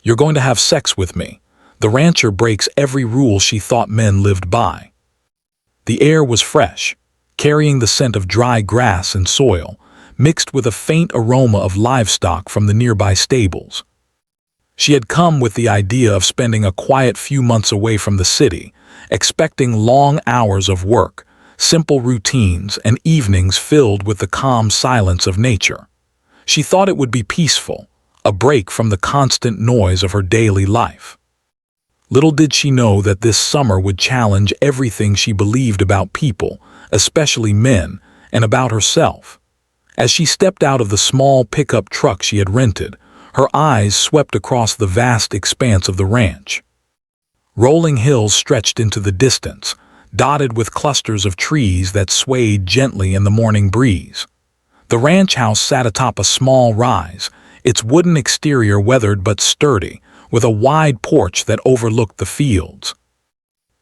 You're going to have sex with me. The rancher breaks every rule she thought men lived by. The air was fresh, carrying the scent of dry grass and soil, mixed with a faint aroma of livestock from the nearby stables. She had come with the idea of spending a quiet few months away from the city, expecting long hours of work, simple routines, and evenings filled with the calm silence of nature. She thought it would be peaceful, a break from the constant noise of her daily life. Little did she know that this summer would challenge everything she believed about people, especially men, and about herself. As she stepped out of the small pickup truck she had rented, her eyes swept across the vast expanse of the ranch. Rolling hills stretched into the distance, dotted with clusters of trees that swayed gently in the morning breeze. The ranch house sat atop a small rise, its wooden exterior weathered but sturdy, with a wide porch that overlooked the fields.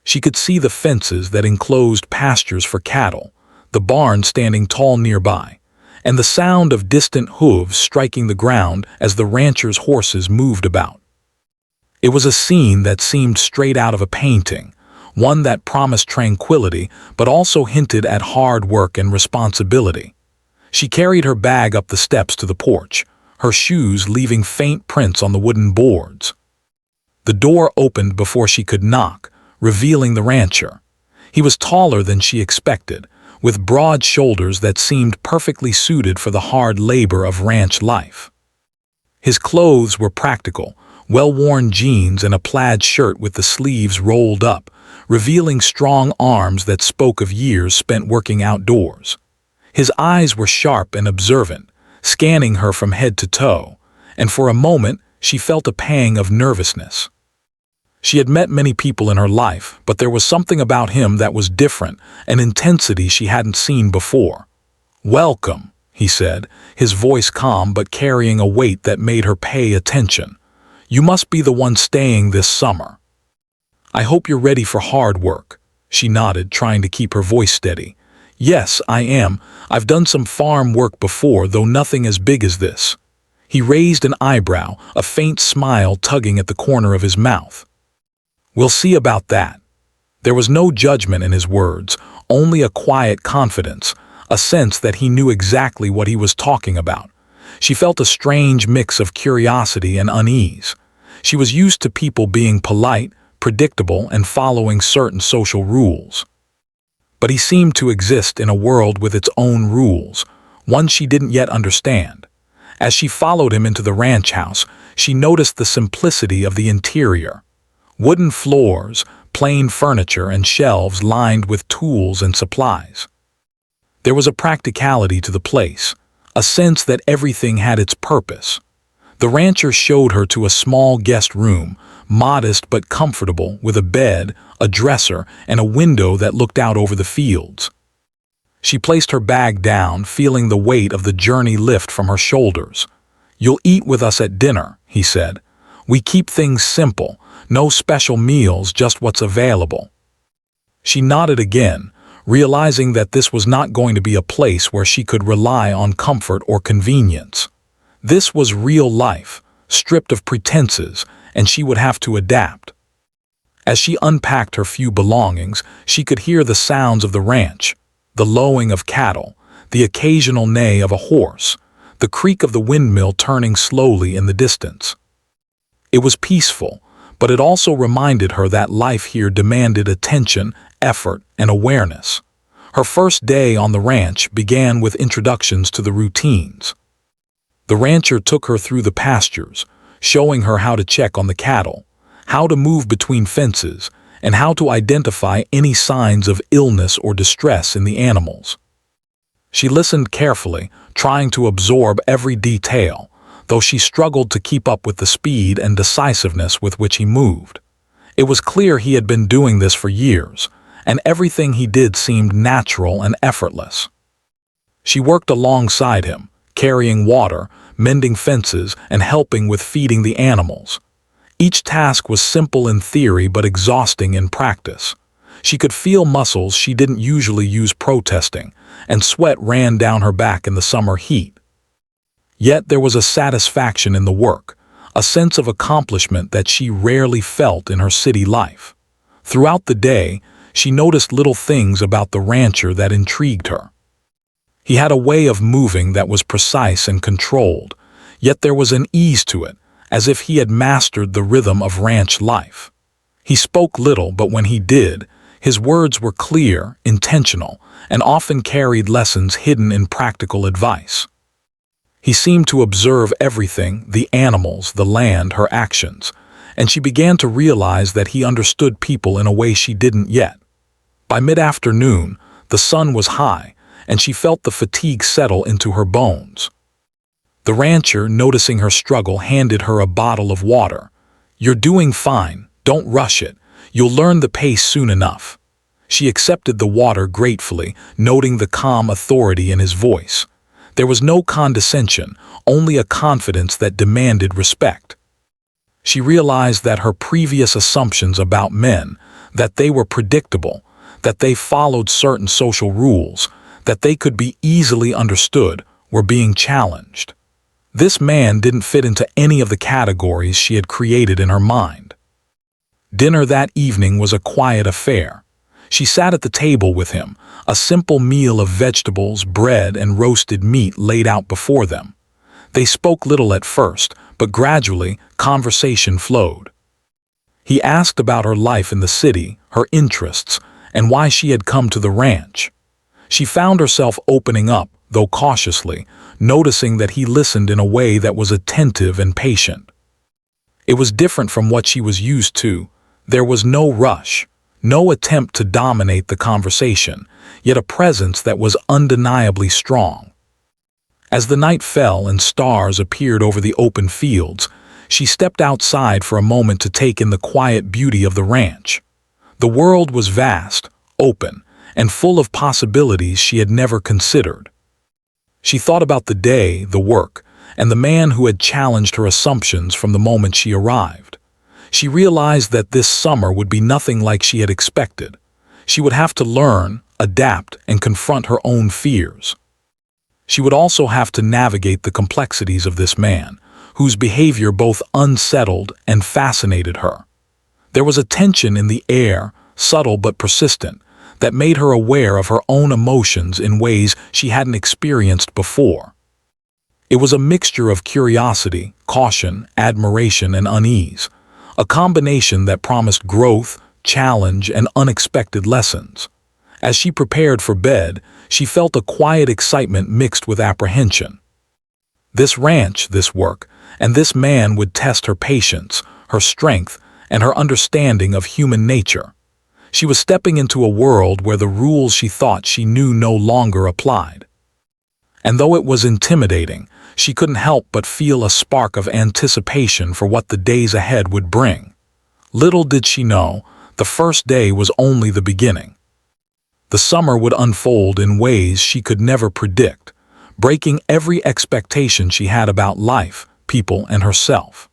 She could see the fences that enclosed pastures for cattle, the barn standing tall nearby, and the sound of distant hooves striking the ground as the rancher's horses moved about. It was a scene that seemed straight out of a painting, one that promised tranquility but also hinted at hard work and responsibility. She carried her bag up the steps to the porch, her shoes leaving faint prints on the wooden boards. The door opened before she could knock, revealing the rancher. He was taller than she expected, with broad shoulders that seemed perfectly suited for the hard labor of ranch life. His clothes were practical, well-worn jeans and a plaid shirt with the sleeves rolled up, revealing strong arms that spoke of years spent working outdoors. His eyes were sharp and observant, scanning her from head to toe, and for a moment she felt a pang of nervousness. She had met many people in her life, but there was something about him that was different, an intensity she hadn't seen before. "Welcome," he said, his voice calm but carrying a weight that made her pay attention. "You must be the one staying this summer." "I hope you're ready for hard work," she nodded, trying to keep her voice steady. "Yes, I am. I've done some farm work before, though nothing as big as this." He raised an eyebrow, a faint smile tugging at the corner of his mouth. "We'll see about that." There was no judgment in his words, only a quiet confidence, a sense that he knew exactly what he was talking about. She felt a strange mix of curiosity and unease. She was used to people being polite, predictable, and following certain social rules. But he seemed to exist in a world with its own rules, one she didn't yet understand. As she followed him into the ranch house, she noticed the simplicity of the interior. Wooden floors, plain furniture, and shelves lined with tools and supplies. There was a practicality to the place, a sense that everything had its purpose. The rancher showed her to a small guest room, modest but comfortable, with a bed, a dresser, and a window that looked out over the fields. She placed her bag down, feeling the weight of the journey lift from her shoulders. "You'll eat with us at dinner," he said. "We keep things simple, no special meals, just what's available." She nodded again, realizing that this was not going to be a place where she could rely on comfort or convenience. This was real life, stripped of pretenses, and she would have to adapt. As she unpacked her few belongings, she could hear the sounds of the ranch, the lowing of cattle, the occasional neigh of a horse, the creak of the windmill turning slowly in the distance. It was peaceful, but it also reminded her that life here demanded attention, effort, and awareness. Her first day on the ranch began with introductions to the routines. The rancher took her through the pastures, showing her how to check on the cattle, how to move between fences, and how to identify any signs of illness or distress in the animals. She listened carefully, trying to absorb every detail, though she struggled to keep up with the speed and decisiveness with which he moved. It was clear he had been doing this for years, and everything he did seemed natural and effortless. She worked alongside him, carrying water, mending fences, and helping with feeding the animals. Each task was simple in theory but exhausting in practice. She could feel muscles she didn't usually use protesting, and sweat ran down her back in the summer heat. Yet there was a satisfaction in the work, a sense of accomplishment that she rarely felt in her city life. Throughout the day, she noticed little things about the rancher that intrigued her. He had a way of moving that was precise and controlled, yet there was an ease to it, as if he had mastered the rhythm of ranch life. He spoke little, but when he did, his words were clear, intentional, and often carried lessons hidden in practical advice. He seemed to observe everything, the animals, the land, her actions, and she began to realize that he understood people in a way she didn't yet. By mid-afternoon, the sun was high, and she felt the fatigue settle into her bones. The rancher, noticing her struggle, handed her a bottle of water. "You're doing fine, don't rush it. You'll learn the pace soon enough." She accepted the water gratefully, noting the calm authority in his voice. There was no condescension, only a confidence that demanded respect. She realized that her previous assumptions about men, that they were predictable, that they followed certain social rules, that they could be easily understood, were being challenged. This man didn't fit into any of the categories she had created in her mind. Dinner that evening was a quiet affair. She sat at the table with him, a simple meal of vegetables, bread, and roasted meat laid out before them. They spoke little at first, but gradually, conversation flowed. He asked about her life in the city, her interests, and why she had come to the ranch. She found herself opening up, though cautiously, noticing that he listened in a way that was attentive and patient. It was different from what she was used to. There was no rush, no attempt to dominate the conversation, yet a presence that was undeniably strong. As the night fell and stars appeared over the open fields, she stepped outside for a moment to take in the quiet beauty of the ranch. The world was vast, open, and full of possibilities she had never considered. She thought about the day, the work, and the man who had challenged her assumptions from the moment she arrived. She realized that this summer would be nothing like she had expected. She would have to learn, adapt, and confront her own fears. She would also have to navigate the complexities of this man, whose behavior both unsettled and fascinated her. There was a tension in the air, subtle but persistent, that made her aware of her own emotions in ways she hadn't experienced before. It was a mixture of curiosity, caution, admiration, and unease, a combination that promised growth, challenge, and unexpected lessons. As she prepared for bed, she felt a quiet excitement mixed with apprehension. This ranch, this work, and this man would test her patience, her strength, and her understanding of human nature. She was stepping into a world where the rules she thought she knew no longer applied. And though it was intimidating, she couldn't help but feel a spark of anticipation for what the days ahead would bring. Little did she know, the first day was only the beginning. The summer would unfold in ways she could never predict, breaking every expectation she had about life, people, and herself.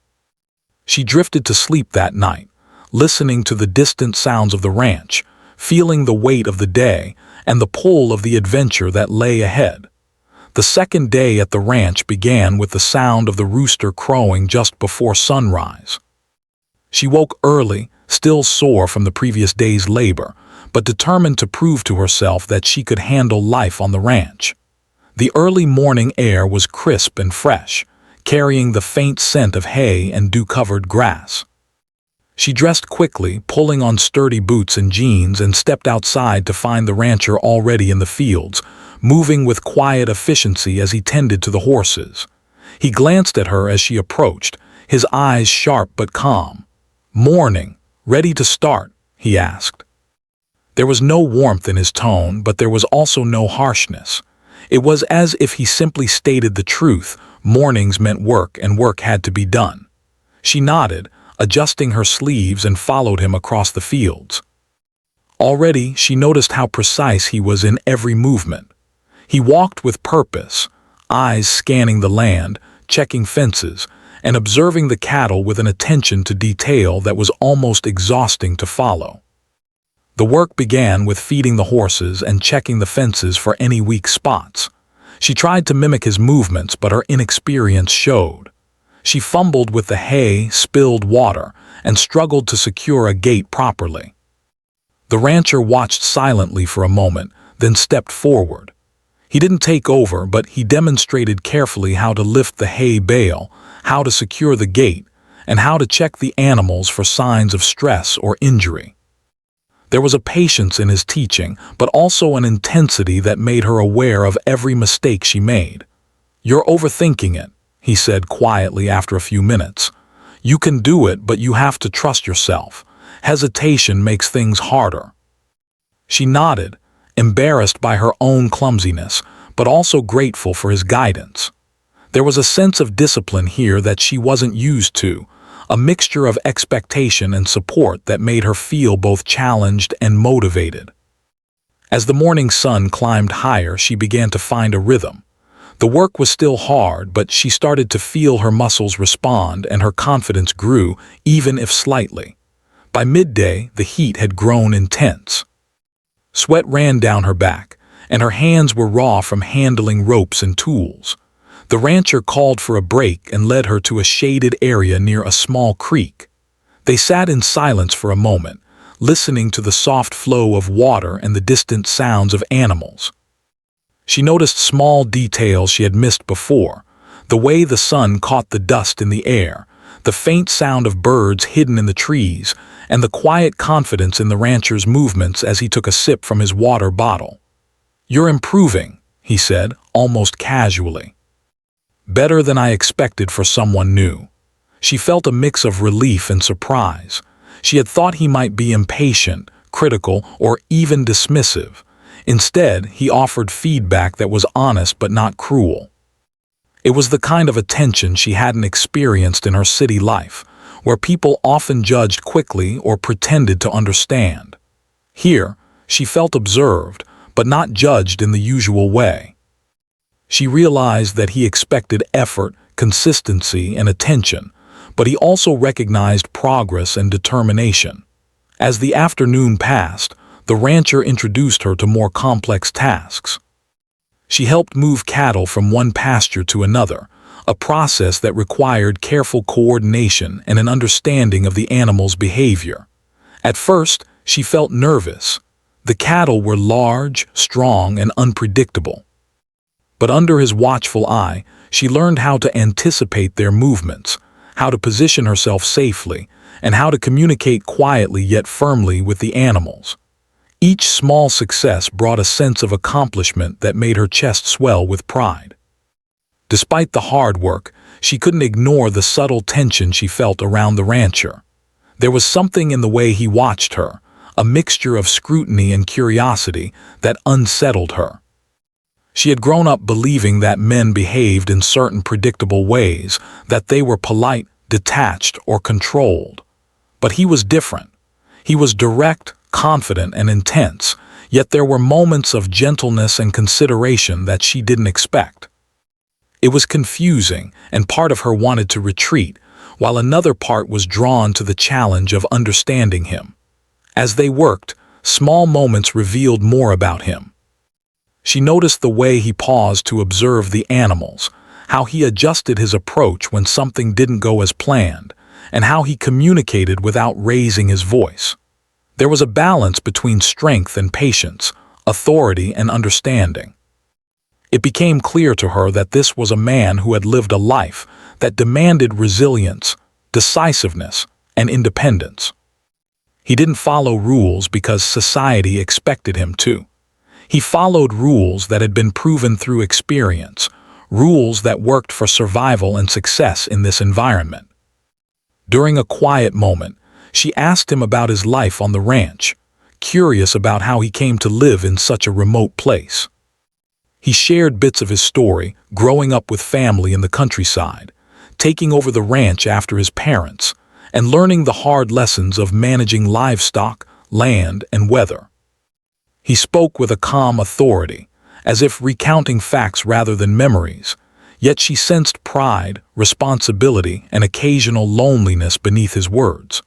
She drifted to sleep that night, listening to the distant sounds of the ranch, feeling the weight of the day and the pull of the adventure that lay ahead. The second day at the ranch began with the sound of the rooster crowing just before sunrise. She woke early, still sore from the previous day's labor, but determined to prove to herself that she could handle life on the ranch. The early morning air was crisp and fresh, carrying the faint scent of hay and dew-covered grass. She dressed quickly, pulling on sturdy boots and jeans, and stepped outside to find the rancher already in the fields, moving with quiet efficiency as he tended to the horses. He glanced at her as she approached, his eyes sharp but calm. "Morning, ready to start?" he asked. There was no warmth in his tone, but there was also no harshness. It was as if he simply stated the truth. Mornings meant work, and work had to be done. She nodded, adjusting her sleeves, and followed him across the fields. Already, she noticed how precise he was in every movement. He walked with purpose, eyes scanning the land, checking fences, and observing the cattle with an attention to detail that was almost exhausting to follow. The work began with feeding the horses and checking the fences for any weak spots. She tried to mimic his movements, but her inexperience showed. She fumbled with the hay, spilled water, and struggled to secure a gate properly. The rancher watched silently for a moment, then stepped forward. He didn't take over, but he demonstrated carefully how to lift the hay bale, how to secure the gate, and how to check the animals for signs of stress or injury. There was a patience in his teaching, but also an intensity that made her aware of every mistake she made. "You're overthinking it," he said quietly after a few minutes. "You can do it, but you have to trust yourself. Hesitation makes things harder." She nodded, embarrassed by her own clumsiness, but also grateful for his guidance. There was a sense of discipline here that she wasn't used to, a mixture of expectation and support that made her feel both challenged and motivated. As the morning sun climbed higher, she began to find a rhythm. The work was still hard, but she started to feel her muscles respond and her confidence grew, even if slightly. By midday, the heat had grown intense. Sweat ran down her back, and her hands were raw from handling ropes and tools. The rancher called for a break and led her to a shaded area near a small creek. They sat in silence for a moment, listening to the soft flow of water and the distant sounds of animals. She noticed small details she had missed before, the way the sun caught the dust in the air, the faint sound of birds hidden in the trees, and the quiet confidence in the rancher's movements as he took a sip from his water bottle. "You're improving," he said, almost casually. "Better than I expected for someone new." She felt a mix of relief and surprise. She had thought he might be impatient, critical, or even dismissive. Instead, he offered feedback that was honest but not cruel. It was the kind of attention she hadn't experienced in her city life, where people often judged quickly or pretended to understand. Here, she felt observed, but not judged in the usual way. She realized that he expected effort, consistency, and attention, but he also recognized progress and determination. As the afternoon passed, the rancher introduced her to more complex tasks. She helped move cattle from one pasture to another, a process that required careful coordination and an understanding of the animal's behavior. At first, she felt nervous. The cattle were large, strong, and unpredictable. But under his watchful eye, she learned how to anticipate their movements, how to position herself safely, and how to communicate quietly yet firmly with the animals. Each small success brought a sense of accomplishment that made her chest swell with pride. Despite the hard work, she couldn't ignore the subtle tension she felt around the rancher. There was something in the way he watched her, a mixture of scrutiny and curiosity that unsettled her. She had grown up believing that men behaved in certain predictable ways, that they were polite, detached, or controlled. But he was different. He was direct, confident, and intense, yet there were moments of gentleness and consideration that she didn't expect. It was confusing, and part of her wanted to retreat, while another part was drawn to the challenge of understanding him. As they worked, small moments revealed more about him. She noticed the way he paused to observe the animals, how he adjusted his approach when something didn't go as planned, and how he communicated without raising his voice. There was a balance between strength and patience, authority and understanding. It became clear to her that this was a man who had lived a life that demanded resilience, decisiveness, and independence. He didn't follow rules because society expected him to. He followed rules that had been proven through experience, rules that worked for survival and success in this environment. During a quiet moment, she asked him about his life on the ranch, curious about how he came to live in such a remote place. He shared bits of his story, growing up with family in the countryside, taking over the ranch after his parents, and learning the hard lessons of managing livestock, land, and weather. He spoke with a calm authority, as if recounting facts rather than memories, yet she sensed pride, responsibility, and occasional loneliness beneath his words.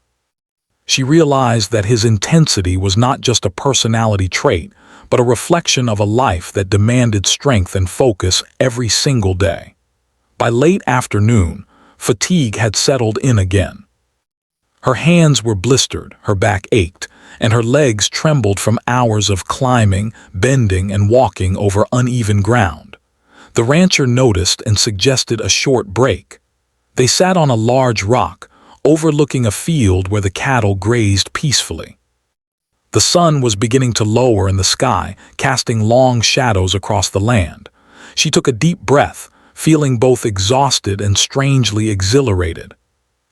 She realized that his intensity was not just a personality trait, but a reflection of a life that demanded strength and focus every single day. By late afternoon, fatigue had settled in again. Her hands were blistered, her back ached, and her legs trembled from hours of climbing, bending, and walking over uneven ground. The rancher noticed and suggested a short break. They sat on a large rock, overlooking a field where the cattle grazed peacefully. The sun was beginning to lower in the sky, casting long shadows across the land. She took a deep breath, feeling both exhausted and strangely exhilarated.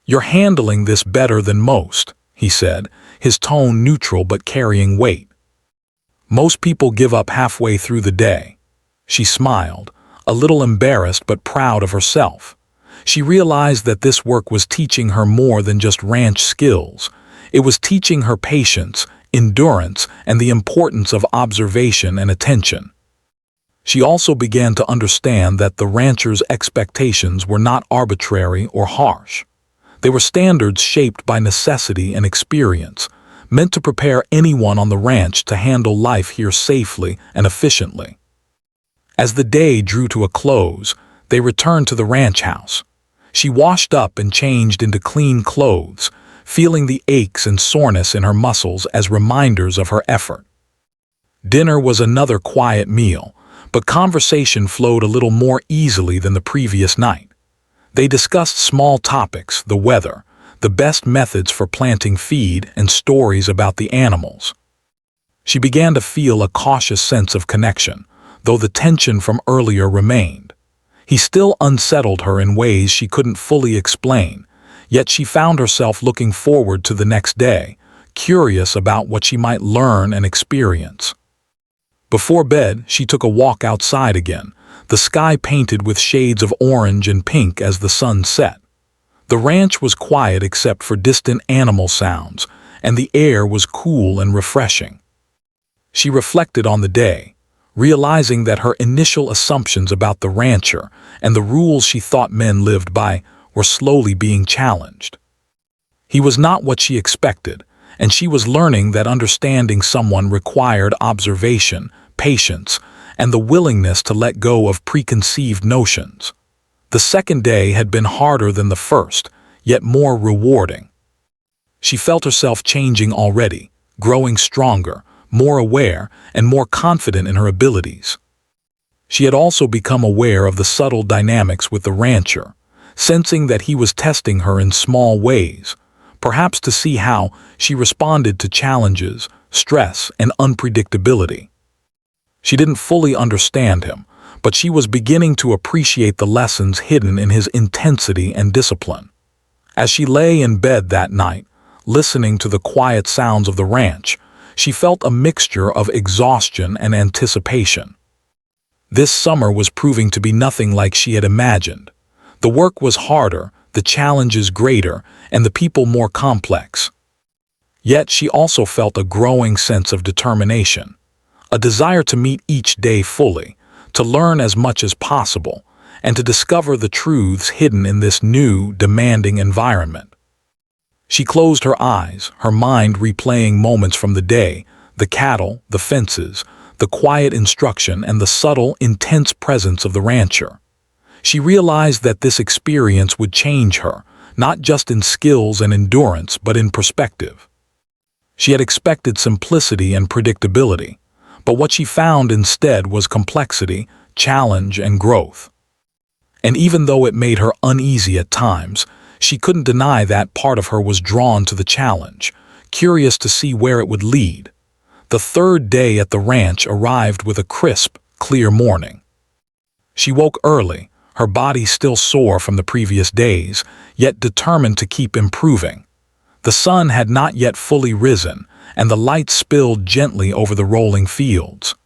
"You're handling this better than most," he said, his tone neutral but carrying weight. "Most people give up halfway through the day." She smiled, a little embarrassed but proud of herself. She realized that this work was teaching her more than just ranch skills. It was teaching her patience, endurance, and the importance of observation and attention. She also began to understand that the rancher's expectations were not arbitrary or harsh. They were standards shaped by necessity and experience, meant to prepare anyone on the ranch to handle life here safely and efficiently. As the day drew to a close, they returned to the ranch house. She washed up and changed into clean clothes, feeling the aches and soreness in her muscles as reminders of her effort. Dinner was another quiet meal, but conversation flowed a little more easily than the previous night. They discussed small topics, the weather, the best methods for planting feed, and stories about the animals. She began to feel a cautious sense of connection, though the tension from earlier remained. He still unsettled her in ways she couldn't fully explain, yet she found herself looking forward to the next day, curious about what she might learn and experience. Before bed, she took a walk outside again, the sky painted with shades of orange and pink as the sun set. The ranch was quiet except for distant animal sounds, and the air was cool and refreshing. She reflected on the day, realizing that her initial assumptions about the rancher and the rules she thought men lived by were slowly being challenged. He was not what she expected, and she was learning that understanding someone required observation, patience, and the willingness to let go of preconceived notions. The second day had been harder than the first, yet more rewarding. She felt herself changing already, growing stronger, more aware, and more confident in her abilities. She had also become aware of the subtle dynamics with the rancher, sensing that he was testing her in small ways, perhaps to see how she responded to challenges, stress, and unpredictability. She didn't fully understand him, but she was beginning to appreciate the lessons hidden in his intensity and discipline. As she lay in bed that night, listening to the quiet sounds of the ranch, she felt a mixture of exhaustion and anticipation. This summer was proving to be nothing like she had imagined. The work was harder, the challenges greater, and the people more complex. Yet she also felt a growing sense of determination, a desire to meet each day fully, to learn as much as possible, and to discover the truths hidden in this new, demanding environment. She closed her eyes, her mind replaying moments from the day, the cattle, the fences, the quiet instruction, and the subtle, intense presence of the rancher. She realized that this experience would change her, not just in skills and endurance, but in perspective. She had expected simplicity and predictability, but what she found instead was complexity, challenge, and growth. And even though it made her uneasy at times, she couldn't deny that part of her was drawn to the challenge, curious to see where it would lead. The third day at the ranch arrived with a crisp, clear morning. She woke early, her body still sore from the previous days, yet determined to keep improving. The sun had not yet fully risen, and the light spilled gently over the rolling fields.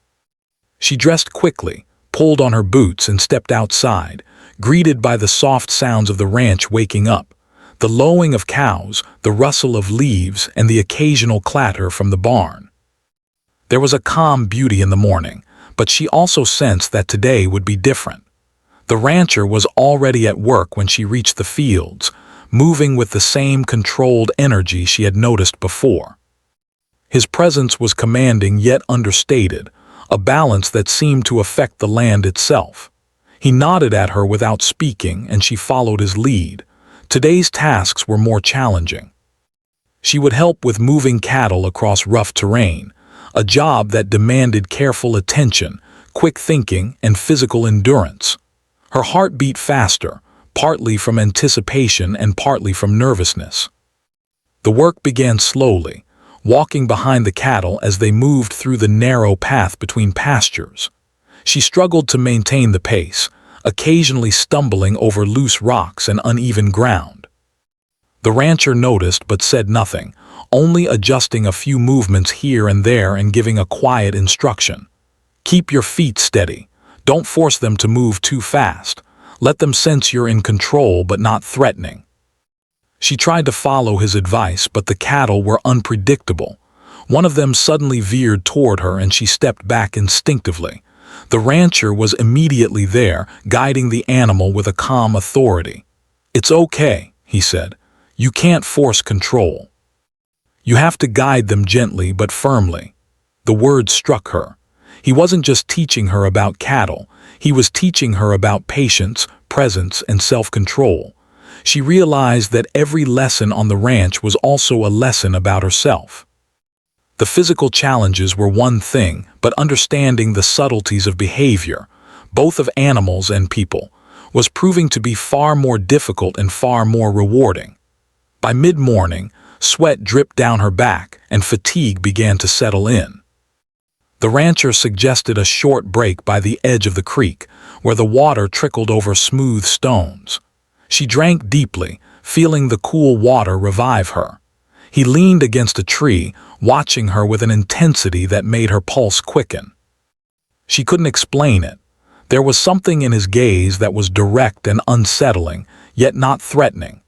She dressed quickly, pulled on her boots, and stepped outside, greeted by the soft sounds of the ranch waking up, the lowing of cows, the rustle of leaves, and the occasional clatter from the barn. There was a calm beauty in the morning, but she also sensed that today would be different. The rancher was already at work when she reached the fields, moving with the same controlled energy she had noticed before. His presence was commanding yet understated, a balance that seemed to affect the land itself. He nodded at her without speaking, and she followed his lead, Today's tasks were more challenging. She would help with moving cattle across rough terrain, a job that demanded careful attention, quick thinking, and physical endurance. Her heart beat faster, partly from anticipation and partly from nervousness. The work began slowly, walking behind the cattle as they moved through the narrow path between pastures. She struggled to maintain the pace, occasionally stumbling over loose rocks and uneven ground. The rancher noticed but said nothing, only adjusting a few movements here and there and giving a quiet instruction. Keep your feet steady. Don't force them to move too fast. Let them sense you're in control but not threatening. She tried to follow his advice, but the cattle were unpredictable. One of them suddenly veered toward her and she stepped back instinctively. The rancher was immediately there, guiding the animal with a calm authority. "It's okay," he said. "You can't force control. You have to guide them gently but firmly." The words struck her. He wasn't just teaching her about cattle, he was teaching her about patience, presence, and self-control. She realized that every lesson on the ranch was also a lesson about herself. The physical challenges were one thing, but understanding the subtleties of behavior, both of animals and people, was proving to be far more difficult and far more rewarding. By mid-morning, sweat dripped down her back and fatigue began to settle in. The rancher suggested a short break by the edge of the creek, where the water trickled over smooth stones. She drank deeply, feeling the cool water revive her. He leaned against a tree, watching her with an intensity that made her pulse quicken. She couldn't explain it. There was something in his gaze that was direct and unsettling, yet not threatening.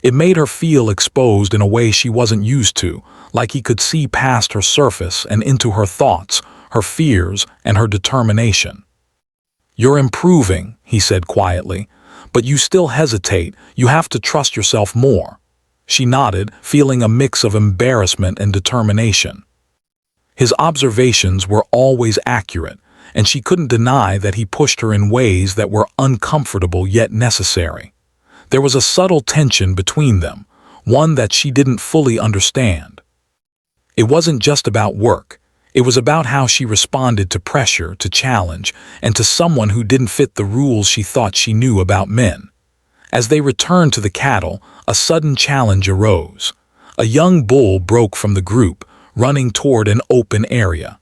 It made her feel exposed in a way she wasn't used to, like he could see past her surface and into her thoughts, her fears, and her determination. "You're improving," he said quietly, "but you still hesitate. You have to trust yourself more." She nodded, feeling a mix of embarrassment and determination. His observations were always accurate, and she couldn't deny that he pushed her in ways that were uncomfortable yet necessary. There was a subtle tension between them, one that she didn't fully understand. It wasn't just about work. It was about how she responded to pressure, to challenge, and to someone who didn't fit the rules she thought she knew about men. As they returned to the cattle, a sudden challenge arose. A young bull broke from the group, running toward an open area.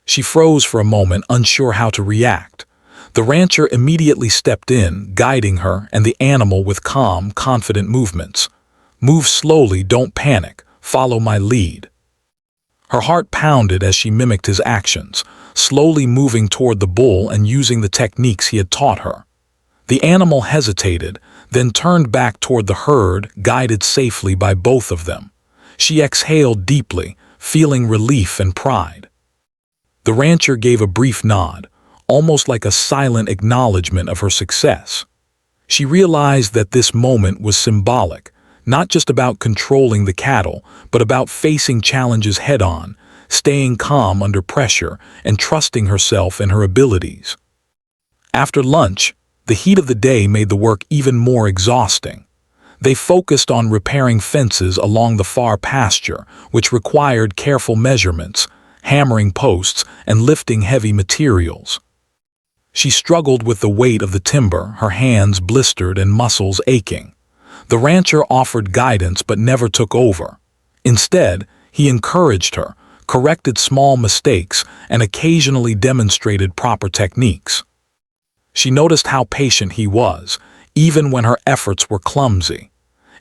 She froze for a moment, unsure how to react. The rancher immediately stepped in, guiding her and the animal with calm, confident movements. "Move slowly, don't panic, follow my lead." Her heart pounded as she mimicked his actions, slowly moving toward the bull and using the techniques he had taught her. The animal hesitated, then turned back toward the herd, guided safely by both of them. She exhaled deeply, feeling relief and pride. The rancher gave a brief nod, almost like a silent acknowledgement of her success. She realized that this moment was symbolic, not just about controlling the cattle, but about facing challenges head-on, staying calm under pressure, and trusting herself and her abilities. After lunch, the heat of the day made the work even more exhausting. They focused on repairing fences along the far pasture, which required careful measurements, hammering posts, and lifting heavy materials. She struggled with the weight of the timber, her hands blistered and muscles aching. The rancher offered guidance but never took over. Instead, he encouraged her, corrected small mistakes, and occasionally demonstrated proper techniques. She noticed how patient he was, even when her efforts were clumsy.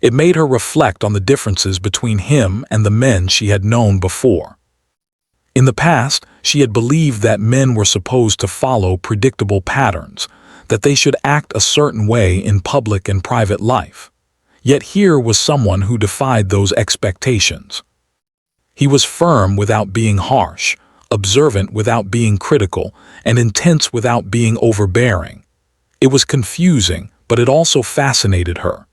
It made her reflect on the differences between him and the men she had known before. In the past, she had believed that men were supposed to follow predictable patterns, that they should act a certain way in public and private life. Yet here was someone who defied those expectations. He was firm without being harsh, observant without being critical, and intense without being overbearing. It was confusing, but it also fascinated her.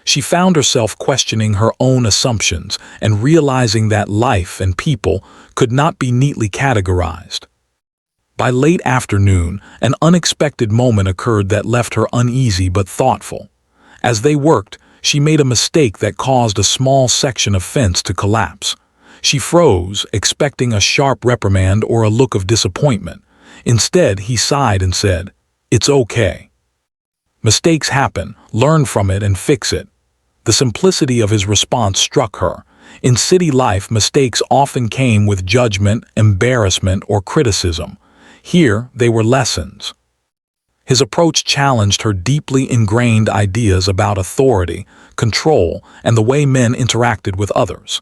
She found herself questioning her own assumptions and realizing that life and people could not be neatly categorized. By late afternoon, an unexpected moment occurred that left her uneasy but thoughtful. As they worked, She made a mistake that caused a small section of fence to collapse. She froze, expecting a sharp reprimand or a look of disappointment. Instead, he sighed and said, "It's okay. Mistakes happen, learn from it and fix it." The simplicity of his response struck her. In city life, mistakes often came with judgment, embarrassment, or criticism. Here, they were lessons. His approach challenged her deeply ingrained ideas about authority, control, and the way men interacted with others.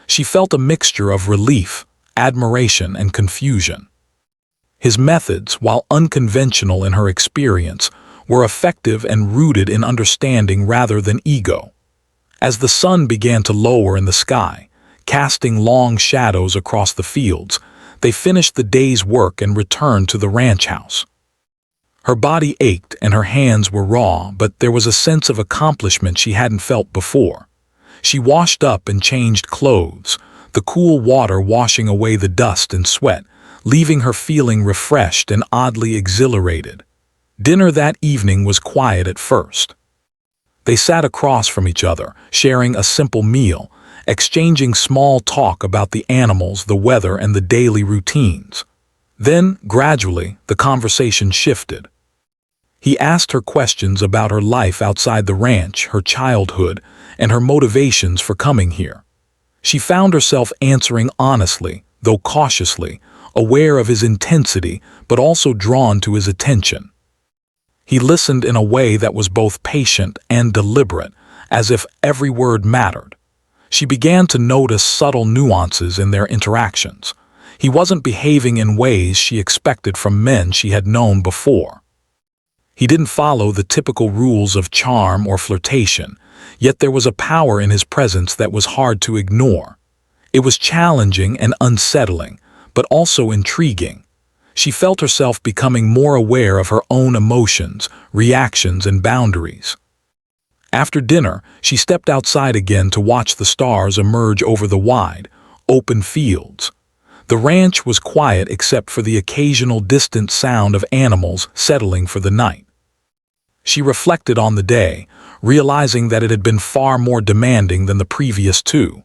She felt a mixture of relief, admiration, and confusion. His methods, while unconventional in her experience, were effective and rooted in understanding rather than ego. As the sun began to lower in the sky, casting long shadows across the fields, they finished the day's work and returned to the ranch house. Her body ached and her hands were raw, but there was a sense of accomplishment she hadn't felt before. She washed up and changed clothes, the cool water washing away the dust and sweat, leaving her feeling refreshed and oddly exhilarated. Dinner that evening was quiet at first. They sat across from each other, sharing a simple meal, exchanging small talk about the animals, the weather, and the daily routines. Then, gradually, the conversation shifted. He asked her questions about her life outside the ranch, her childhood, and her motivations for coming here. She found herself answering honestly, though cautiously, aware of his intensity, but also drawn to his attention. He listened in a way that was both patient and deliberate, as if every word mattered. She began to notice subtle nuances in their interactions. He wasn't behaving in ways she expected from men she had known before. He didn't follow the typical rules of charm or flirtation, yet there was a power in his presence that was hard to ignore. It was challenging and unsettling, but also intriguing. She felt herself becoming more aware of her own emotions, reactions, and boundaries. After dinner, she stepped outside again to watch the stars emerge over the wide, open fields. The ranch was quiet except for the occasional distant sound of animals settling for the night. She reflected on the day, realizing that it had been far more demanding than the previous two.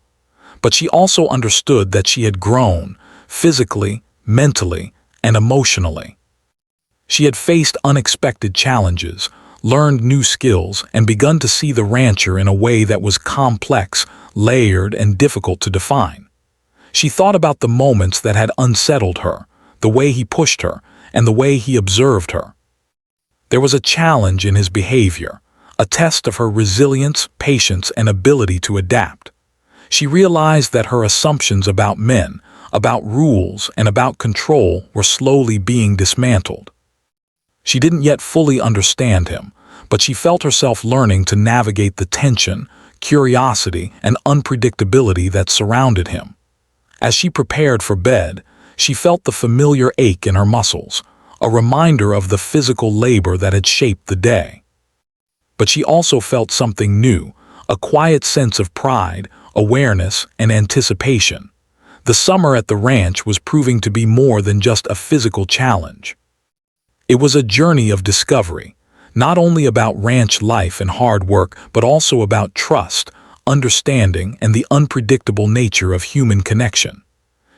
But she also understood that she had grown, physically, mentally, and emotionally. She had faced unexpected challenges, learned new skills, and begun to see the rancher in a way that was complex, layered, and difficult to define. She thought about the moments that had unsettled her, the way he pushed her, and the way he observed her. There was a challenge in his behavior, a test of her resilience, patience, and ability to adapt. She realized that her assumptions about men, about rules, and about control were slowly being dismantled. She didn't yet fully understand him, but she felt herself learning to navigate the tension, curiosity, and unpredictability that surrounded him. As she prepared for bed, she felt the familiar ache in her muscles, a reminder of the physical labor that had shaped the day. But she also felt something new, a quiet sense of pride, awareness, and anticipation. The summer at the ranch was proving to be more than just a physical challenge. It was a journey of discovery, not only about ranch life and hard work, but also about trust, understanding, and the unpredictable nature of human connection.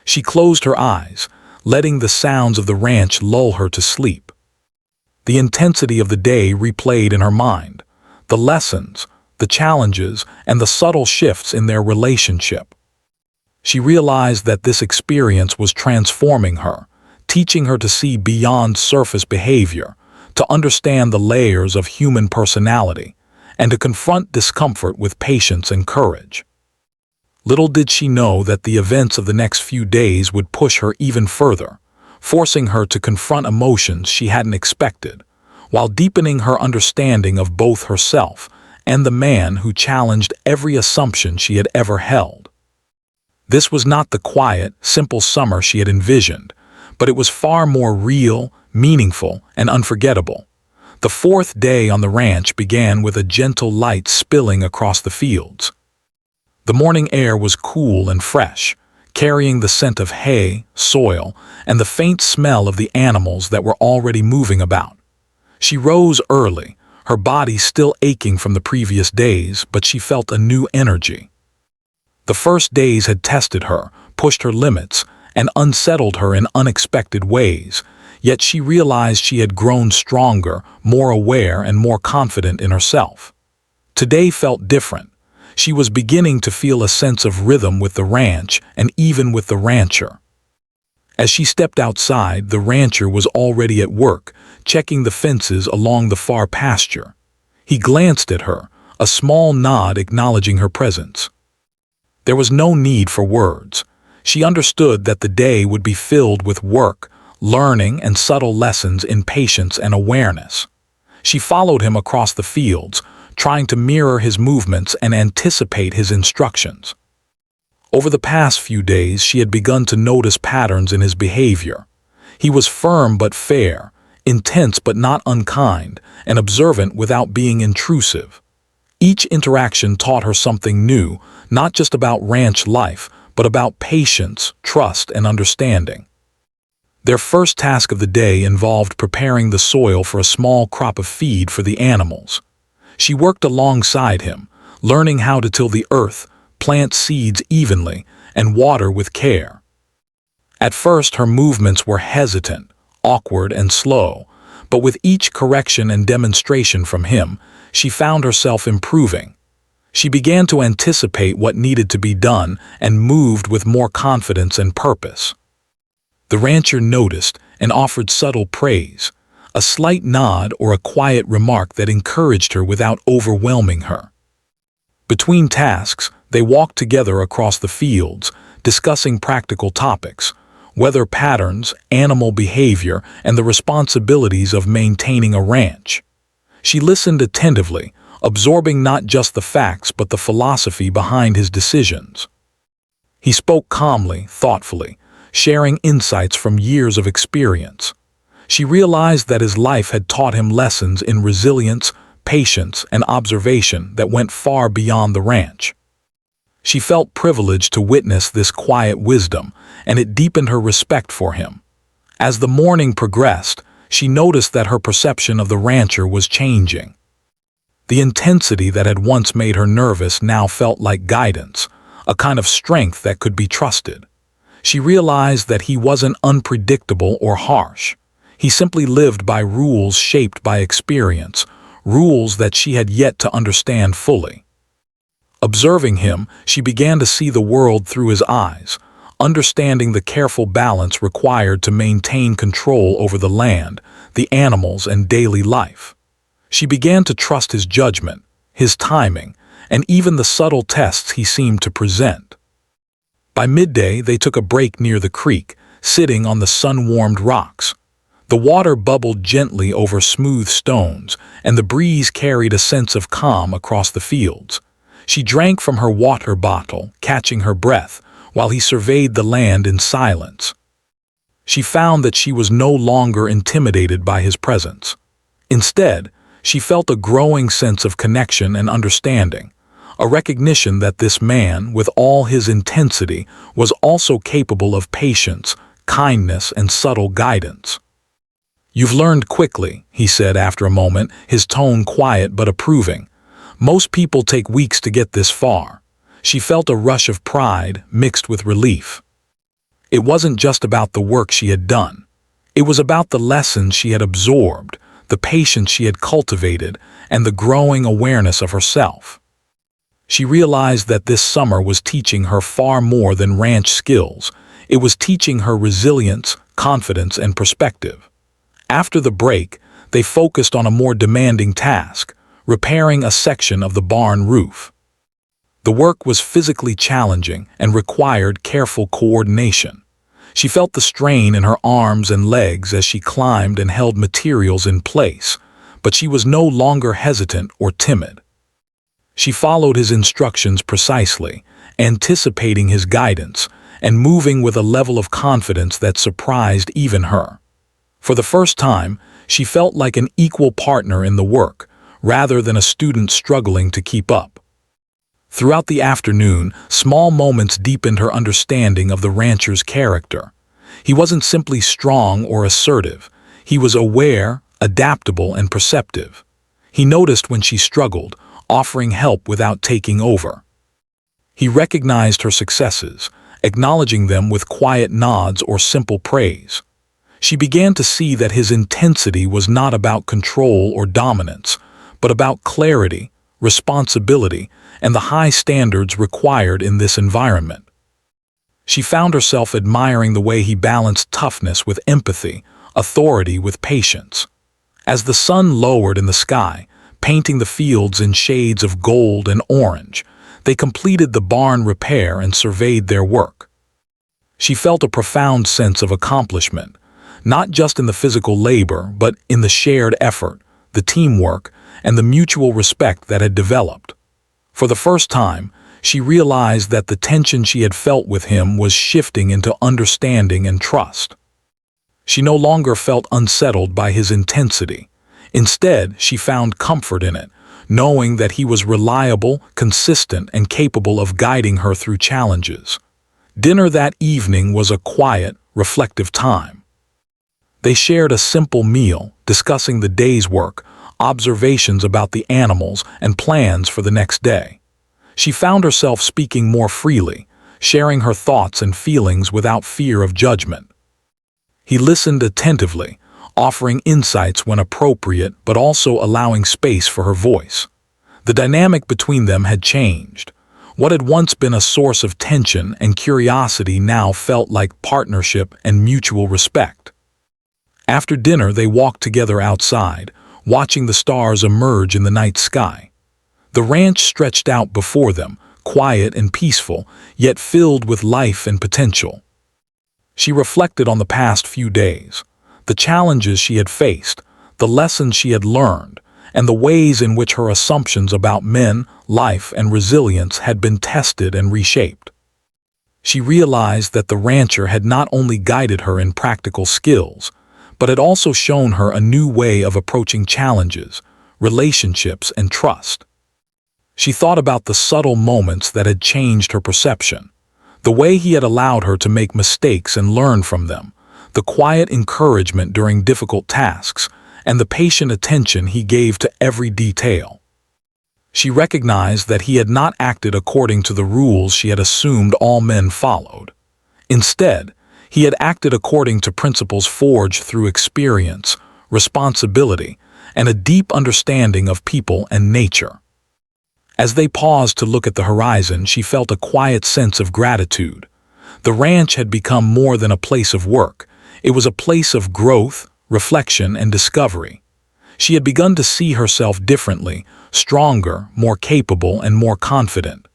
She closed her eyes, letting the sounds of the ranch lull her to sleep. The intensity of the day replayed in her mind, the lessons, the challenges, and the subtle shifts in their relationship. She realized that this experience was transforming her, teaching her to see beyond surface behavior, to understand the layers of human personality, and to confront discomfort with patience and courage. Little did she know that the events of the next few days would push her even further, forcing her to confront emotions she hadn't expected, while deepening her understanding of both herself and the man who challenged every assumption she had ever held. This was not the quiet, simple summer she had envisioned, but it was far more real, meaningful, and unforgettable. The fourth day on the ranch began with a gentle light spilling across the fields. The morning air was cool and fresh, carrying the scent of hay, soil, and the faint smell of the animals that were already moving about. She rose early, her body still aching from the previous days, but she felt a new energy. The first days had tested her, pushed her limits, and unsettled her in unexpected ways, yet she realized she had grown stronger, more aware, and more confident in herself. Today felt different. She was beginning to feel a sense of rhythm with the ranch and even with the rancher. As she stepped outside, the rancher was already at work, checking the fences along the far pasture. He glanced at her, a small nod acknowledging her presence. There was no need for words. She understood that the day would be filled with work, learning, and subtle lessons in patience and awareness. She followed him across the fields, trying to mirror his movements and anticipate his instructions. Over the past few days, she had begun to notice patterns in his behavior. He was firm but fair, intense but not unkind, and observant without being intrusive. Each interaction taught her something new, not just about ranch life, but about patience, trust, and understanding. Their first task of the day involved preparing the soil for a small crop of feed for the animals. She worked alongside him, learning how to till the earth, plant seeds evenly, and water with care. At first, her movements were hesitant, awkward, and slow, but with each correction and demonstration from him, she found herself improving. She began to anticipate what needed to be done and moved with more confidence and purpose. The rancher noticed and offered subtle praise, a slight nod or a quiet remark that encouraged her without overwhelming her. Between tasks, they walked together across the fields, discussing practical topics, weather patterns, animal behavior, and the responsibilities of maintaining a ranch. She listened attentively, absorbing not just the facts but the philosophy behind his decisions. He spoke calmly, thoughtfully, sharing insights from years of experience. She realized that his life had taught him lessons in resilience, patience, and observation that went far beyond the ranch. She felt privileged to witness this quiet wisdom, and it deepened her respect for him. As the morning progressed, she noticed that her perception of the rancher was changing. The intensity that had once made her nervous now felt like guidance, a kind of strength that could be trusted. She realized that he wasn't unpredictable or harsh. He simply lived by rules shaped by experience, rules that she had yet to understand fully. Observing him, she began to see the world through his eyes, understanding the careful balance required to maintain control over the land, the animals, and daily life. She began to trust his judgment, his timing, and even the subtle tests he seemed to present. By midday, they took a break near the creek, sitting on the sun-warmed rocks. The water bubbled gently over smooth stones, and the breeze carried a sense of calm across the fields. She drank from her water bottle, catching her breath, while he surveyed the land in silence. She found that she was no longer intimidated by his presence. Instead, she felt a growing sense of connection and understanding, a recognition that this man, with all his intensity, was also capable of patience, kindness, and subtle guidance. "You've learned quickly," he said after a moment, his tone quiet but approving. "Most people take weeks to get this far." She felt a rush of pride mixed with relief. It wasn't just about the work she had done. It was about the lessons she had absorbed, the patience she had cultivated, and the growing awareness of herself. She realized that this summer was teaching her far more than ranch skills. It was teaching her resilience, confidence, and perspective. After the break, they focused on a more demanding task, repairing a section of the barn roof. The work was physically challenging and required careful coordination. She felt the strain in her arms and legs as she climbed and held materials in place, but she was no longer hesitant or timid. She followed his instructions precisely, anticipating his guidance, and moving with a level of confidence that surprised even her. For the first time, she felt like an equal partner in the work, rather than a student struggling to keep up. Throughout the afternoon, small moments deepened her understanding of the rancher's character. He wasn't simply strong or assertive. He was aware, adaptable, and perceptive. He noticed when she struggled, offering help without taking over. He recognized her successes, acknowledging them with quiet nods or simple praise. She began to see that his intensity was not about control or dominance, but about clarity, responsibility, and the high standards required in this environment. She found herself admiring the way he balanced toughness with empathy, authority with patience. As the sun lowered in the sky, painting the fields in shades of gold and orange, they completed the barn repair and surveyed their work. She felt a profound sense of accomplishment, not just in the physical labor, but in the shared effort, the teamwork, and the mutual respect that had developed. For the first time, she realized that the tension she had felt with him was shifting into understanding and trust. She no longer felt unsettled by his intensity. Instead, she found comfort in it, knowing that he was reliable, consistent, and capable of guiding her through challenges. Dinner that evening was a quiet, reflective time. They shared a simple meal, discussing the day's work, observations about the animals, and plans for the next day. She found herself speaking more freely, sharing her thoughts and feelings without fear of judgment. He listened attentively, offering insights when appropriate but also allowing space for her voice. The dynamic between them had changed. What had once been a source of tension and curiosity now felt like partnership and mutual respect. After dinner, they walked together outside, watching the stars emerge in the night sky. The ranch stretched out before them, quiet and peaceful, yet filled with life and potential. She reflected on the past few days, the challenges she had faced, the lessons she had learned, and the ways in which her assumptions about men, life, and resilience had been tested and reshaped. She realized that the rancher had not only guided her in practical skills, but had also shown her a new way of approaching challenges, relationships, and trust. She thought about the subtle moments that had changed her perception, the way he had allowed her to make mistakes and learn from them, the quiet encouragement during difficult tasks, and the patient attention he gave to every detail. She recognized that he had not acted according to the rules she had assumed all men followed. Instead, he had acted according to principles forged through experience, responsibility, and a deep understanding of people and nature. As they paused to look at the horizon, she felt a quiet sense of gratitude. The ranch had become more than a place of work. It was a place of growth, reflection, and discovery. She had begun to see herself differently, stronger, more capable, and more confident.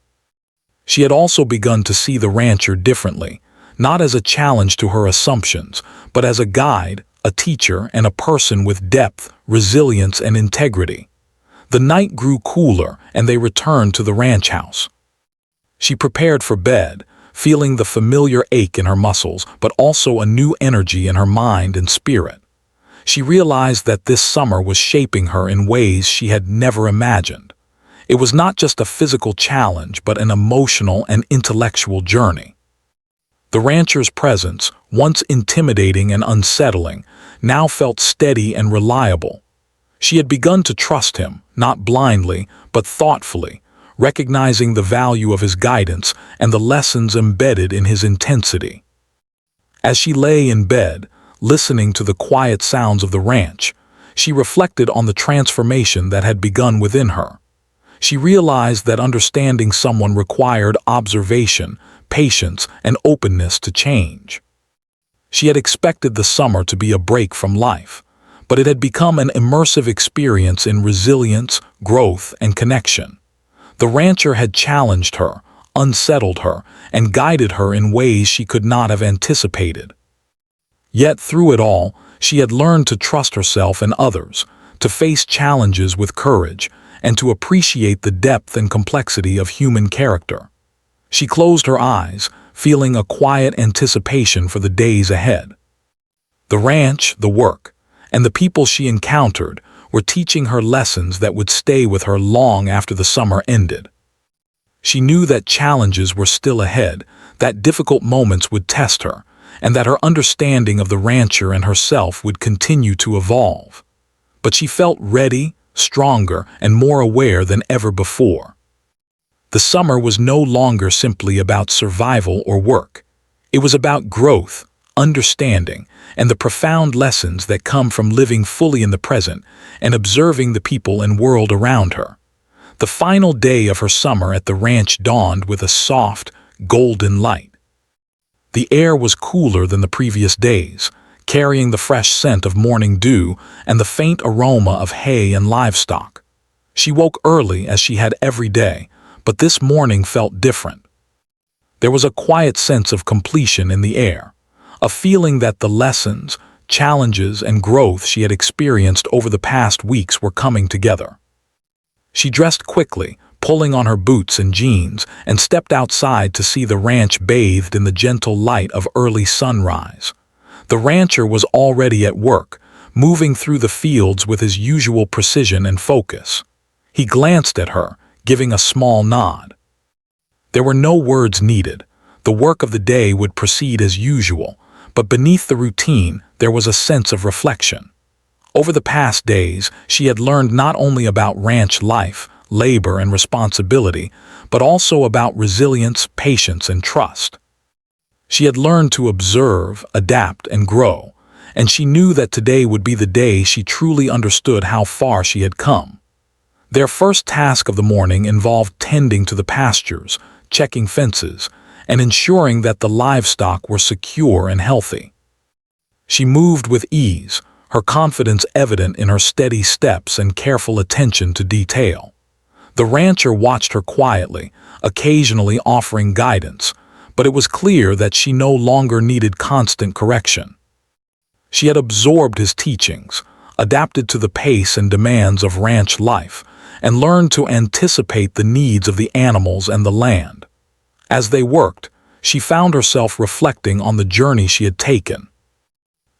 She had also begun to see the rancher differently, not as a challenge to her assumptions, but as a guide, a teacher, and a person with depth, resilience, and integrity. The night grew cooler, and they returned to the ranch house. She prepared for bed, feeling the familiar ache in her muscles, but also a new energy in her mind and spirit. She realized that this summer was shaping her in ways she had never imagined. It was not just a physical challenge, but an emotional and intellectual journey. The rancher's presence, once intimidating and unsettling, now felt steady and reliable. She had begun to trust him, not blindly, but thoughtfully, recognizing the value of his guidance and the lessons embedded in his intensity. As she lay in bed, listening to the quiet sounds of the ranch, she reflected on the transformation that had begun within her. She realized that understanding someone required observation, patience, and openness to change. She had expected the summer to be a break from life, but it had become an immersive experience in resilience, growth, and connection. The rancher had challenged her, unsettled her, and guided her in ways she could not have anticipated. Yet through it all, she had learned to trust herself and others, to face challenges with courage, and to appreciate the depth and complexity of human character. She closed her eyes, feeling a quiet anticipation for the days ahead. The ranch, the work, and the people she encountered were teaching her lessons that would stay with her long after the summer ended. She knew that challenges were still ahead, that difficult moments would test her, and that her understanding of the rancher and herself would continue to evolve. But she felt ready, stronger, and more aware than ever before. The summer was no longer simply about survival or work. It was about growth, understanding, and the profound lessons that come from living fully in the present and observing the people and world around her. The final day of her summer at the ranch dawned with a soft, golden light. The air was cooler than the previous days, carrying the fresh scent of morning dew and the faint aroma of hay and livestock. She woke early as she had every day, but this morning felt different. There was a quiet sense of completion in the air, a feeling that the lessons, challenges, and growth she had experienced over the past weeks were coming together. She dressed quickly, pulling on her boots and jeans, and stepped outside to see the ranch bathed in the gentle light of early sunrise. The rancher was already at work, moving through the fields with his usual precision and focus. He glanced at her, giving a small nod. There were no words needed. The work of the day would proceed as usual, but beneath the routine there was a sense of reflection. Over the past days, she had learned not only about ranch life, labor, and responsibility, but also about resilience, patience, and trust. She had learned to observe, adapt, and grow, and she knew that today would be the day she truly understood how far she had come. Their first task of the morning involved tending to the pastures, checking fences, and ensuring that the livestock were secure and healthy. She moved with ease, her confidence evident in her steady steps and careful attention to detail. The rancher watched her quietly, occasionally offering guidance, but it was clear that she no longer needed constant correction. She had absorbed his teachings, adapted to the pace and demands of ranch life, and learned to anticipate the needs of the animals and the land. As they worked, she found herself reflecting on the journey she had taken.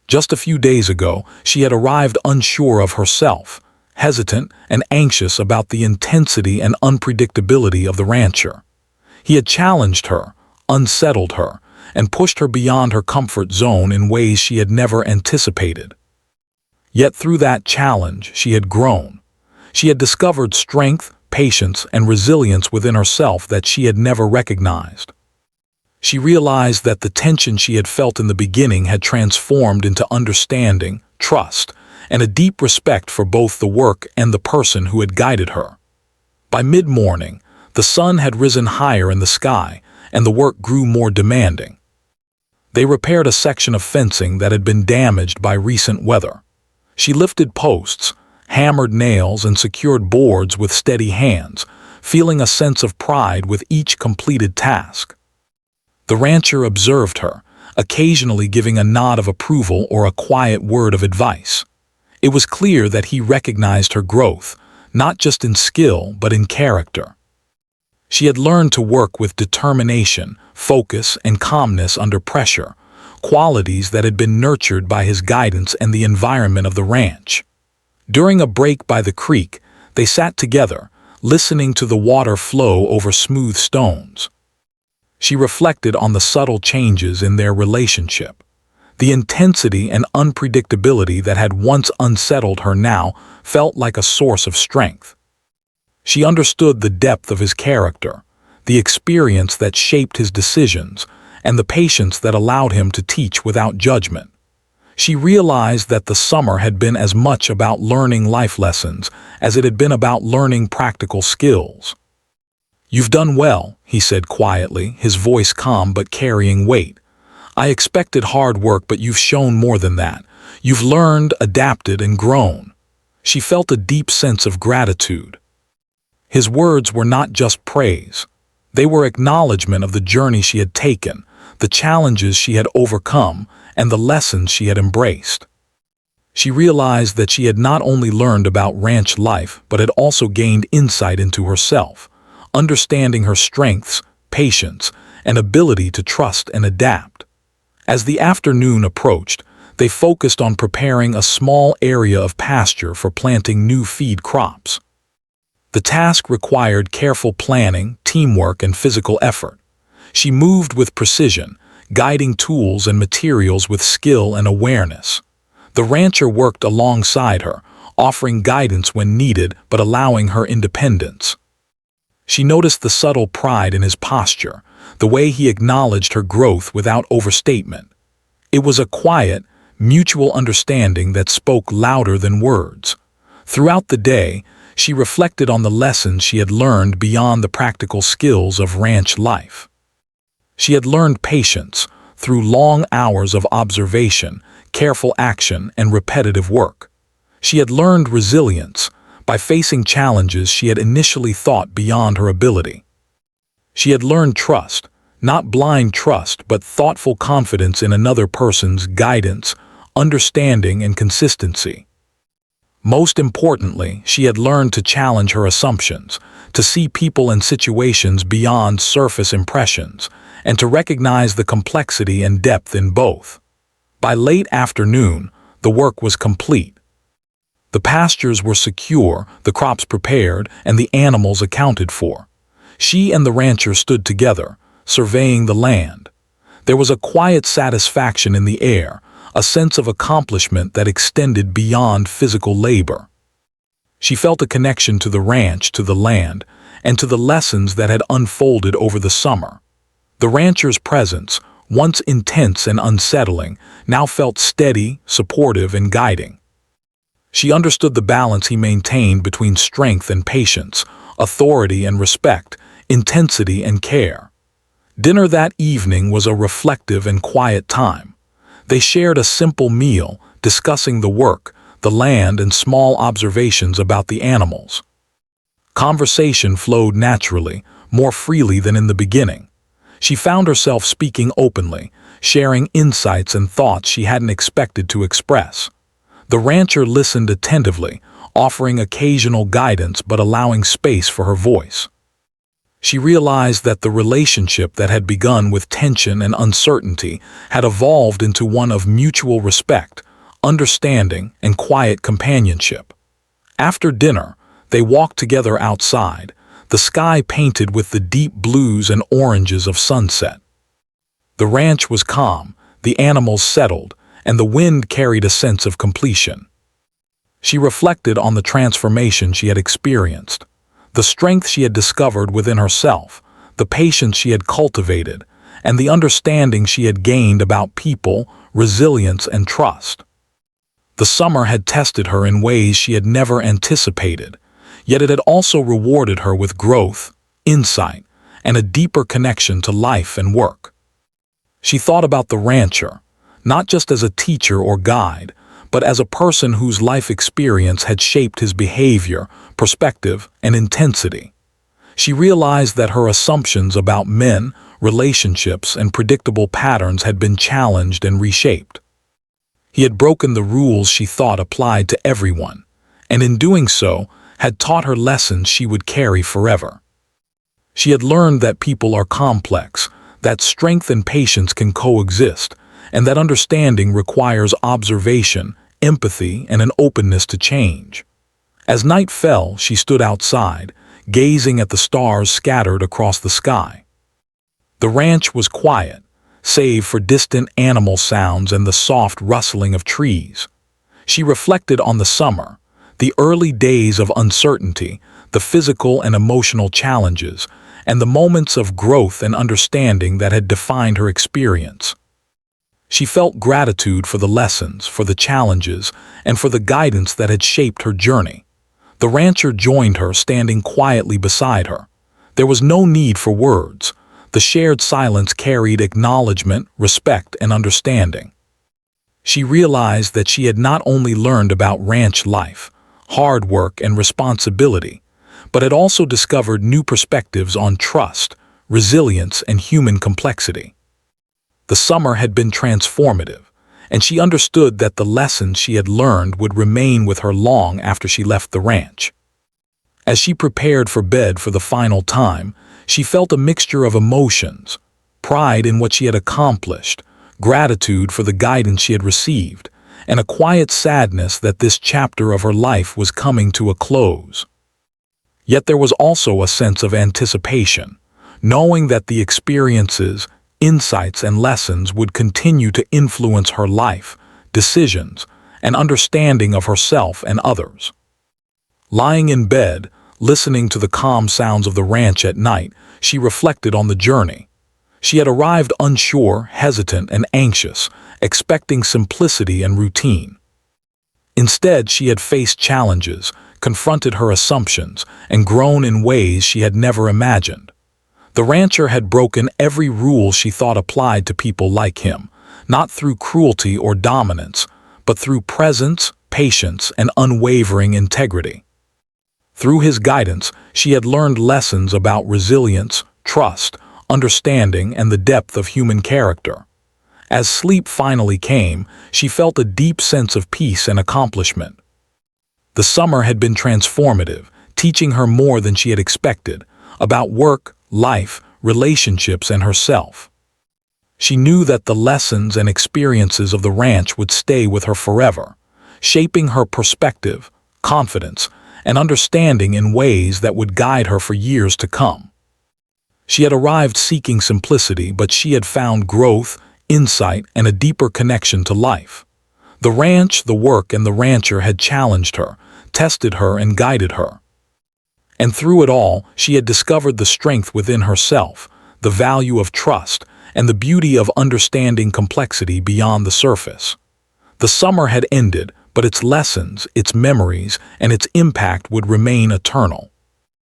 Just a few days ago, she had arrived unsure of herself, hesitant and anxious about the intensity and unpredictability of the rancher. He had challenged her, unsettled her, and pushed her beyond her comfort zone in ways she had never anticipated. Yet through that challenge, she had grown. She had discovered strength, patience, and resilience within herself that she had never recognized. She realized that the tension she had felt in the beginning had transformed into understanding, trust, and a deep respect for both the work and the person who had guided her. By mid-morning, the sun had risen higher in the sky, and the work grew more demanding. They repaired a section of fencing that had been damaged by recent weather. She lifted posts, hammered nails, and secured boards with steady hands, feeling a sense of pride with each completed task. The rancher observed her, occasionally giving a nod of approval or a quiet word of advice. It was clear that he recognized her growth, not just in skill but in character. She had learned to work with determination, focus, and calmness under pressure, qualities that had been nurtured by his guidance and the environment of the ranch. During a break by the creek, they sat together, listening to the water flow over smooth stones. She reflected on the subtle changes in their relationship. The intensity and unpredictability that had once unsettled her now felt like a source of strength. She understood the depth of his character, the experience that shaped his decisions, and the patience that allowed him to teach without judgment. She realized that the summer had been as much about learning life lessons as it had been about learning practical skills. "You've done well," he said quietly, his voice calm but carrying weight. "I expected hard work, but you've shown more than that. You've learned, adapted, and grown." She felt a deep sense of gratitude. His words were not just praise. They were acknowledgement of the journey she had taken, the challenges she had overcome, and the lessons she had embraced. She realized that she had not only learned about ranch life, but had also gained insight into herself, understanding her strengths, patience, and ability to trust and adapt. As the afternoon approached, they focused on preparing a small area of pasture for planting new feed crops. The task required careful planning, teamwork, and physical effort. She moved with precision, guiding tools and materials with skill and awareness. The rancher worked alongside her, offering guidance when needed but allowing her independence. She noticed the subtle pride in his posture, the way he acknowledged her growth without overstatement. It was a quiet, mutual understanding that spoke louder than words. Throughout the day, she reflected on the lessons she had learned beyond the practical skills of ranch life. She had learned patience through long hours of observation, careful action, and repetitive work. She had learned resilience by facing challenges she had initially thought beyond her ability. She had learned trust, not blind trust but thoughtful confidence in another person's guidance, understanding, and consistency. Most importantly, she had learned to challenge her assumptions, to see people and situations beyond surface impressions, and to recognize the complexity and depth in both. By late afternoon, the work was complete. The pastures were secure, the crops prepared, and the animals accounted for. She and the rancher stood together, surveying the land. There was a quiet satisfaction in the air, a sense of accomplishment that extended beyond physical labor. She felt a connection to the ranch, to the land, and to the lessons that had unfolded over the summer. The rancher's presence, once intense and unsettling, now felt steady, supportive, and guiding. She understood the balance he maintained between strength and patience, authority and respect, intensity and care. Dinner that evening was a reflective and quiet time. They shared a simple meal, discussing the work, the land, and small observations about the animals. Conversation flowed naturally, more freely than in the beginning. She found herself speaking openly, sharing insights and thoughts she hadn't expected to express. The rancher listened attentively, offering occasional guidance but allowing space for her voice. She realized that the relationship that had begun with tension and uncertainty had evolved into one of mutual respect, understanding, and quiet companionship. After dinner, they walked together outside, the sky painted with the deep blues and oranges of sunset. The ranch was calm, the animals settled, and the wind carried a sense of completion. She reflected on the transformation she had experienced, the strength she had discovered within herself, the patience she had cultivated, and the understanding she had gained about people, resilience, and trust. The summer had tested her in ways she had never anticipated, yet it had also rewarded her with growth, insight, and a deeper connection to life and work. She thought about the rancher, not just as a teacher or guide, but as a person whose life experience had shaped his behavior, perspective, and intensity. She realized that her assumptions about men, relationships, and predictable patterns had been challenged and reshaped. He had broken the rules she thought applied to everyone, and in doing so, had taught her lessons she would carry forever. She had learned that people are complex, that strength and patience can coexist, and that understanding requires observation, empathy, and an openness to change. As night fell, she stood outside, gazing at the stars scattered across the sky. The ranch was quiet, save for distant animal sounds and the soft rustling of trees. She reflected on the summer, the early days of uncertainty, the physical and emotional challenges, and the moments of growth and understanding that had defined her experience. She felt gratitude for the lessons, for the challenges, and for the guidance that had shaped her journey. The rancher joined her, standing quietly beside her. There was no need for words. The shared silence carried acknowledgement, respect, and understanding. She realized that she had not only learned about ranch life, hard work, and responsibility, but had also discovered new perspectives on trust, resilience, and human complexity. The summer had been transformative, and she understood that the lessons she had learned would remain with her long after she left the ranch. As she prepared for bed for the final time, she felt a mixture of emotions: pride in what she had accomplished, gratitude for the guidance she had received, and a quiet sadness that this chapter of her life was coming to a close. Yet there was also a sense of anticipation, knowing that the experiences, insights, and lessons would continue to influence her life, decisions, and understanding of herself and others. Lying in bed, listening to the calm sounds of the ranch at night, she reflected on the journey. She had arrived unsure, hesitant, and anxious, expecting simplicity and routine. Instead, she had faced challenges, confronted her assumptions, and grown in ways she had never imagined. The rancher had broken every rule she thought applied to people like him, not through cruelty or dominance, but through presence, patience, and unwavering integrity. Through his guidance, she had learned lessons about resilience, trust, understanding, and the depth of human character. As sleep finally came, she felt a deep sense of peace and accomplishment. The summer had been transformative, teaching her more than she had expected, about work, life, relationships, and herself. She knew that the lessons and experiences of the ranch would stay with her forever, shaping her perspective, confidence, and understanding in ways that would guide her for years to come. She had arrived seeking simplicity, but she had found growth, insight, and a deeper connection to life. The ranch, the work, and the rancher had challenged her, tested her, and guided her. And through it all, she had discovered the strength within herself, the value of trust, and the beauty of understanding complexity beyond the surface. The summer had ended, but its lessons, its memories, and its impact would remain eternal.